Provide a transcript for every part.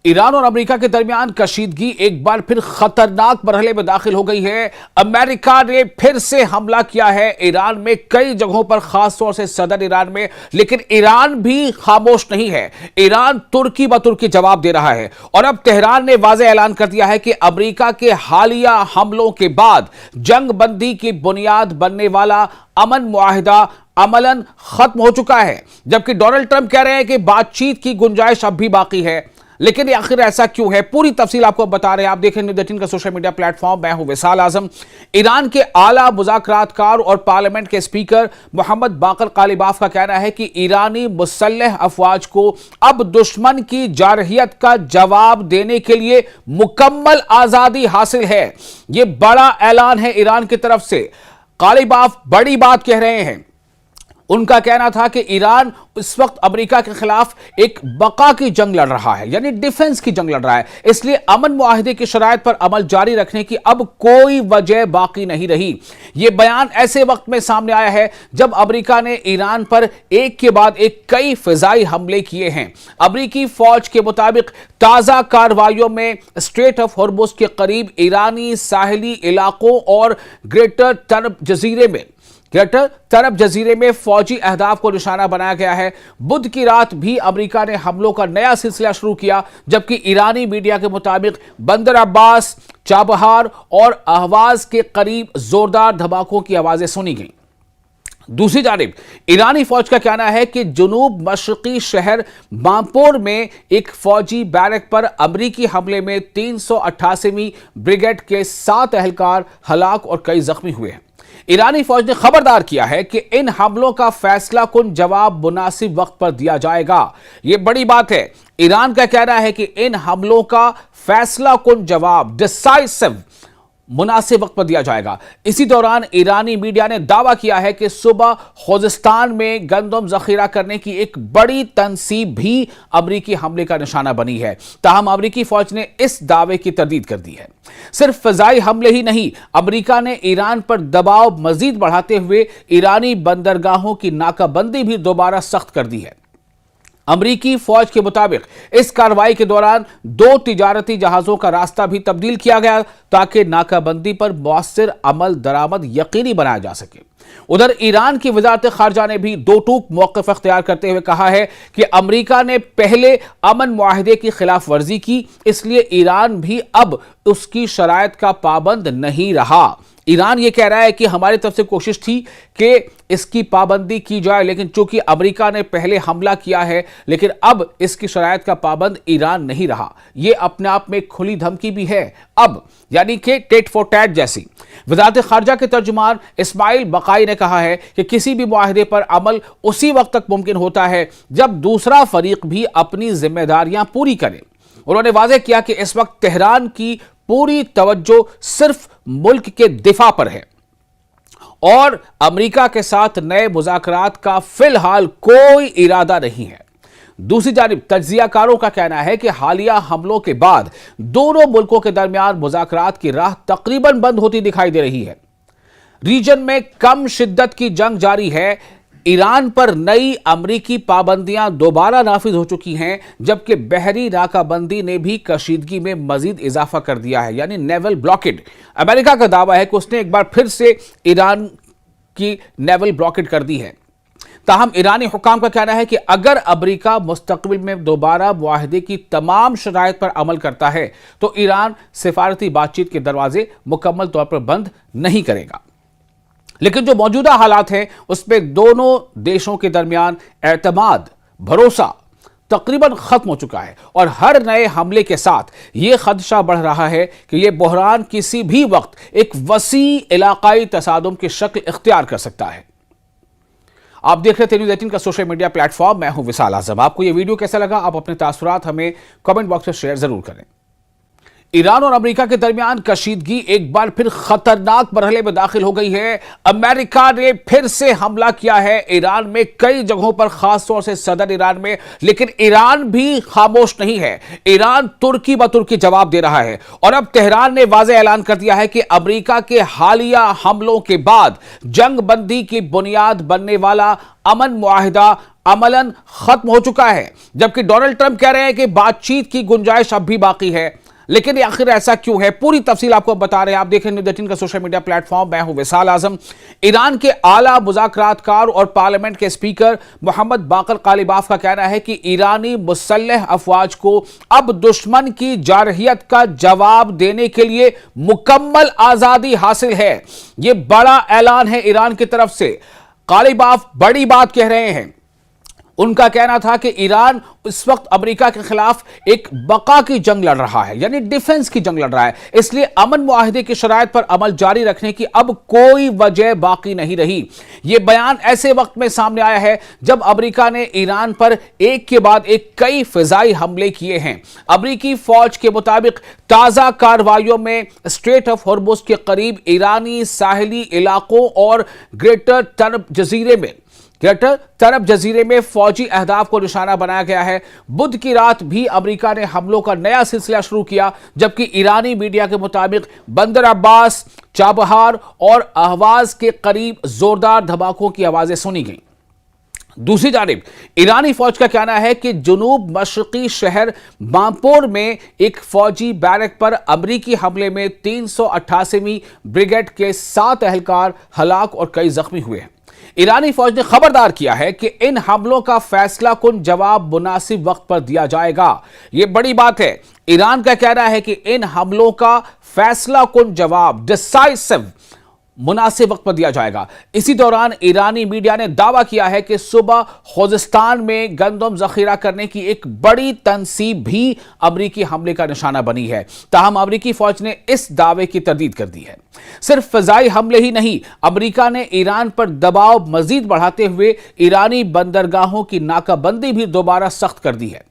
Iran और America के दरमियान कशीदगी एक बार फिर खतरनाक मरहले में दाखिल हो गई है। अमेरिका ने फिर से हमला किया है ईरान में कई जगहों पर, खास तौर से सदर ईरान में। लेकिन ईरान भी खामोश नहीं है। ईरान तुर्की ब तुर्की जवाब दे रहा है और अब तेहरान ने वाज़ेह ऐलान कर दिया है कि अमेरिका के हालिया हमलों के बाद जंग बंदी की बुनियाद बनने वाला अमन मुआहिदा अमलन खत्म हो चुका है। जबकि डोनाल्ड ट्रंप कह रहे हैं कि बातचीत की गुंजाइश अब भी बाकी है। लेकिन आखिर ऐसा क्यों है, पूरी तफसील आपको बता रहे हैं। आप देखें न्यूज़ 18 का सोशल मीडिया प्लेटफॉर्म। मैं हूं विशाल आजम। ईरान के आला मुज़ाकरातकार और पार्लियामेंट के स्पीकर मोहम्मद बाकर कालिबाफ का कहना है कि ईरानी मुसल्लह अफवाज को अब दुश्मन की जारहियत का जवाब देने के लिए मुकम्मल आजादी हासिल है। यह बड़ा ऐलान है ईरान की तरफ से। कालिबाफ बड़ी बात कह रहे हैं। उनका कहना था कि ईरान इस वक्त अमेरिका के खिलाफ एक बका की जंग लड़ रहा है, यानी डिफेंस की जंग लड़ रहा है। इसलिए अमन मुआहिदे की शराइत पर अमल जारी रखने की अब कोई वजह बाकी नहीं रही। यह बयान ऐसे वक्त में सामने आया है जब अमेरिका ने ईरान पर एक के बाद एक कई फिजाई हमले किए हैं। अमेरिकी फौज के मुताबिक ताजा कार्रवाइयों में स्ट्रेट ऑफ हॉर्मुज़ के करीब ईरानी साहिली इलाकों और ग्रेटर तरब जजीरे में फौजी अहदाफ को निशाना बनाया गया है। बुध की रात भी अमेरिका ने हमलों का नया सिलसिला शुरू किया, जबकि ईरानी मीडिया के मुताबिक बंदर अब्बास, चाबहार और अहवाज के करीब जोरदार धमाकों की आवाजें सुनी गईं। दूसरी जानिब ईरानी फौज का कहना है कि जुनूब मशरकी शहर बांपोर में एक फौजी बैरक पर अमरीकी हमले में 388वीं ब्रिगेड के 7 एहलकार हलाक और कई जख्मी हुए हैं। ईरानी फौज ने खबरदार किया है कि इन हमलों का फैसला कुन जवाब मुनासिब वक्त पर दिया जाएगा। यह बड़ी बात है। ईरान का कहना है कि इन हमलों का फैसला कुन जवाब डिसाइसिव मुनासिब वक्त पर दिया जाएगा। इसी दौरान ईरानी मीडिया ने दावा किया है कि सुबह खोजिस्तान में गंदम जखीरा करने की एक बड़ी तंसीब भी अमरीकी हमले का निशाना बनी है। ताहम अमरीकी फौज ने इस दावे की तरदीद कर दी है। सिर्फ फजाई हमले ही नहीं, अमरीका ने ईरान पर दबाव मजीद बढ़ाते हुए ईरानी बंदरगाहों की नाकाबंदी भी दोबारा सख्त कर दी है। अमरीकी फौज के मुताबिक इस कार्रवाई के दौरान 2 तिजारती जहाजों का रास्ता भी तब्दील किया गया ताकि नाकाबंदी पर मौसर अमल दरामद यकीनी बनाया जा सके। उधर ईरान की वजारत खारजा ने भी दो टूक मौक़िफ़ अख्तियार करते हुए कहा है कि अमरीका ने पहले अमन मुआहिदे की खिलाफ वर्जी की, इसलिए ईरान भी अब उसकी शराइत का पाबंद नहीं रहा। ईरान ये कह रहा है कि हमारी तरफ से कोशिश थी कि इसकी पाबंदी की जाए, लेकिन चूंकि अमेरिका ने पहले हमला किया है, लेकिन अब इसकी शराइत का पाबंद ईरान नहीं रहा। यह अपने आप में खुली धमकी भी है अब, यानी कि टेट फॉर टैट जैसी। वज़ारत खारजा के तर्जुमान इस्माइल बकाई ने कहा है कि किसी भी मुआहिदे पर अमल उसी वक्त तक मुमकिन होता है जब दूसरा फरीक भी अपनी जिम्मेदारियां पूरी करे। उन्होंने वाज़ेह किया कि इस वक्त तेहरान की पूरी तवज्जो सिर्फ मुल्क के दिफा पर है और अमेरिका के साथ नए मुज़ाकरात का फिलहाल कोई इरादा नहीं है। दूसरी जानिब तज्जियाकारों का कहना है कि हालिया हमलों के बाद दोनों मुल्कों के दरमियान मुज़ाकरात की राह तकरीबन बंद होती दिखाई दे रही है। रीजन में कम शिद्दत की जंग जारी है। ईरान पर नई अमरीकी पाबंदियां दोबारा नाफिज हो चुकी हैं, जबकि बहरी नाकाबंदी ने भी कशीदगी में मजीद इजाफा कर दिया है, यानी नेवल ब्लॉकेड। अमेरिका का दावा है कि उसने एक बार फिर से ईरान की नेवल ब्लॉकेड कर दी है। ताहम ईरानी हुकाम का कहना है कि अगर अमेरिका मुस्तकबिल में दोबारा मुआहिदे की तमाम शराइत पर अमल करता है तो ईरान सिफारती बातचीत के दरवाजे मुकम्मल तौर पर बंद नहीं करेगा। लेकिन जो मौजूदा हालात हैं उसमें दोनों देशों के दरमियान एतमाद, भरोसा तकरीबन खत्म हो चुका है और हर नए हमले के साथ यह खदशा बढ़ रहा है कि यह बहरान किसी भी वक्त एक वसी इलाकाई तसादुम की शक्ल इख्तियार कर सकता है। आप देख रहे थे न्यूज़ 18 का सोशल मीडिया प्लेटफॉर्म। मैं हूं विशाल आजम। आपको यह वीडियो कैसा लगा, आप अपने तासुरात हमें कमेंट बॉक्स में शेयर जरूर करें। ईरान और अमेरिका के दरमियान कशीदगी एक बार फिर खतरनाक मरहले में दाखिल हो गई है। अमेरिका ने फिर से हमला किया है ईरान में कई जगहों पर, खास तौर से सदर ईरान में। लेकिन ईरान भी खामोश नहीं है। ईरान तुर्की ब तुर्की जवाब दे रहा है और अब तेहरान ने वाज़ेह ऐलान कर दिया है कि अमेरिका के हालिया हमलों के बाद जंग बंदी की बुनियाद बनने वाला अमन मुआहिदा अमलन खत्म हो चुका है, जबकि डोनाल्ड ट्रंप कह रहे हैं कि बातचीत की गुंजाइश अब भी बाकी है। लेकिन आखिर ऐसा क्यों है, पूरी तफसील आपको बता रहे हैं। आप देख रहे हैं न्यूज़ 18 का सोशल मीडिया प्लेटफॉर्म। मैं हूं विशाल आजम। ईरान के आला मुज़ाकरातकार और पार्लियामेंट के स्पीकर मोहम्मद बाकर कालिबाफ का कहना है कि ईरानी मुसल्लह अफवाज को अब दुश्मन की जारहियत का जवाब देने के लिए मुकम्मल आजादी हासिल है। यह बड़ा ऐलान है ईरान की तरफ से। कालिबाफ बड़ी बात कह रहे हैं। उनका कहना था कि ईरान इस वक्त अमेरिका के खिलाफ एक बका की जंग लड़ रहा है, यानी डिफेंस की जंग लड़ रहा है, इसलिए अमन मुआहिदे की शराइत पर अमल जारी रखने की अब कोई वजह बाकी नहीं रही। यह बयान ऐसे वक्त में सामने आया है जब अमेरिका ने ईरान पर एक के बाद एक कई फिजाई हमले किए हैं। अमेरिकी फौज के मुताबिक ताजा कार्रवाइयों में स्ट्रेट ऑफ हॉर्मुज़ के करीब ईरानी साहिली इलाकों और ग्रेटर तरब जजीरे में फौजी अहदाफ को निशाना बनाया गया है। बुध की रात भी अमेरिका ने हमलों का नया सिलसिला शुरू किया, जबकि ईरानी मीडिया के मुताबिक बंदर अब्बास, चाबहार और अहवाज के करीब जोरदार धमाकों की आवाजें सुनी गईं। दूसरी जानिब ईरानी फौज का कहना है कि जुनूब मशरकी शहर बांपोर में एक फौजी बैरक पर अमरीकी हमले में 388वीं ब्रिगेड के 7 एहलकार हलाक और कई जख्मी हुए हैं। ईरानी फौज ने खबरदार किया है कि इन हमलों का फैसला कुन जवाब मुनासिब वक्त पर दिया जाएगा। यह बड़ी बात है। ईरान का कहना है कि इन हमलों का फैसला कुन जवाब डिसाइसिव मुनासिब वक्त पर दिया जाएगा। इसी दौरान ईरानी मीडिया ने दावा किया है कि सुबह खोजिस्तान में गंदम जखीरा करने की एक बड़ी तंसीब भी अमरीकी हमले का निशाना बनी है। ताहम अमरीकी फौज ने इस दावे की तरदीद कर दी है। सिर्फ फजाई हमले ही नहीं, अमरीका ने ईरान पर दबाव मजीद बढ़ाते हुए ईरानी बंदरगाहों की नाकाबंदी भी दोबारा सख्त कर दी है।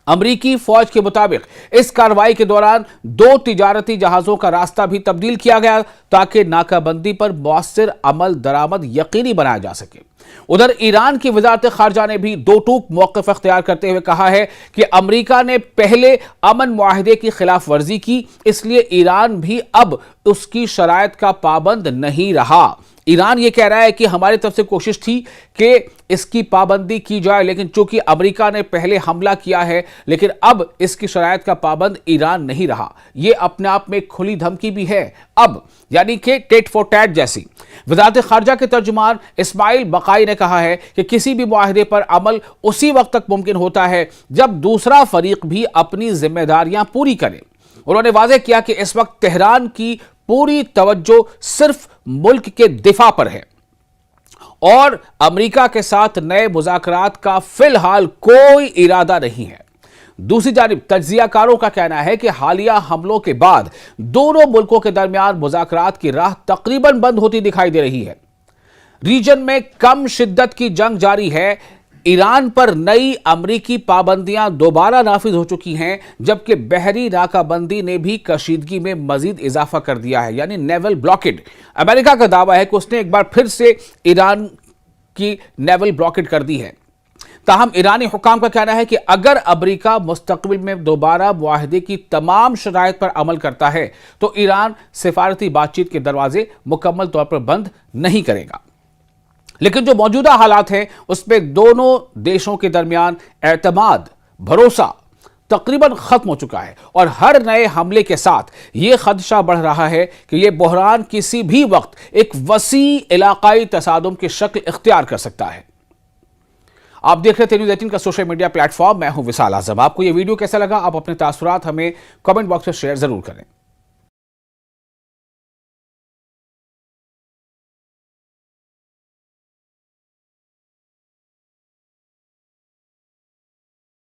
अमरीकी फौज के मुताबिक इस कार्रवाई के दौरान 2 तिजारती जहाजों का रास्ता भी तब्दील किया गया ताकि नाकाबंदी पर मौसर अमल दरामद यकीनी बनाया जा सके। उधर ईरान की वजारत खारजा ने भी दो टूक मौक़िफ़ अख्तियार करते हुए कहा है कि अमरीका ने पहले अमन मुआहिदे की खिलाफ वर्जी की, इसलिए ईरान भी अब उसकी शराइत का पाबंद नहीं रहा। ईरान ये कह रहा है कि हमारी तरफ से कोशिश थी कि इसकी पाबंदी की जाए, लेकिन चूंकि अमेरिका ने पहले हमला किया है, लेकिन अब इसकी शराइत का पाबंद ईरान नहीं रहा। यह अपने आप में खुली धमकी भी है अब, यानी कि टेट फॉर टैट जैसी। वज़ारत खारजा के तर्जुमान इस्माइल बकाई ने कहा है कि किसी भी मुआहिदे पर अमल उसी वक्त तक मुमकिन होता है जब दूसरा फरीक भी अपनी जिम्मेदारियां पूरी करे। उन्होंने वाज़ेह किया कि इस वक्त तेहरान की पूरी तवज्जो सिर्फ मुल्क के दिफा पर है और अमेरिका के साथ नए मुज़ाकरात का फिलहाल कोई इरादा नहीं है। दूसरी जानिब तज्जियाकारों का कहना है कि हालिया हमलों के बाद दोनों मुल्कों के दरमियान मुज़ाकरात की राह तकरीबन बंद होती दिखाई दे रही है। रीजन में कम शिद्दत की जंग जारी है। ईरान पर नई अमरीकी पाबंदियां दोबारा नाफिज हो चुकी हैं, जबकि बहरी नाकाबंदी ने भी कशीदगी में मजीद इजाफा कर दिया है, यानी नेवल ब्लॉकेड। अमेरिका का दावा है कि उसने एक बार फिर से ईरान की नेवल ब्लॉकेड कर दी है। ताहम ईरानी हुकाम का कहना है कि अगर अमेरिका मुस्तकबिल में दोबारा मुआहिदे की तमाम शराइत पर अमल करता है तो ईरान सिफारती बातचीत के दरवाजे मुकम्मल तौर पर बंद नहीं करेगा। लेकिन जो मौजूदा हालात हैं उसमें दोनों देशों के दरमियान एतमाद, भरोसा तकरीबन खत्म हो चुका है और हर नए हमले के साथ यह खदशा बढ़ रहा है कि यह बहरान किसी भी वक्त एक वसी इलाकाई तसादुम की शक्ल इख्तियार कर सकता है। आप देख रहे थे न्यूज़ 18 का सोशल मीडिया प्लेटफॉर्म। मैं हूं विशाल आजम। आपको यह वीडियो कैसा लगा, आप अपने तासुरात हमें कमेंट बॉक्स में शेयर जरूर करें।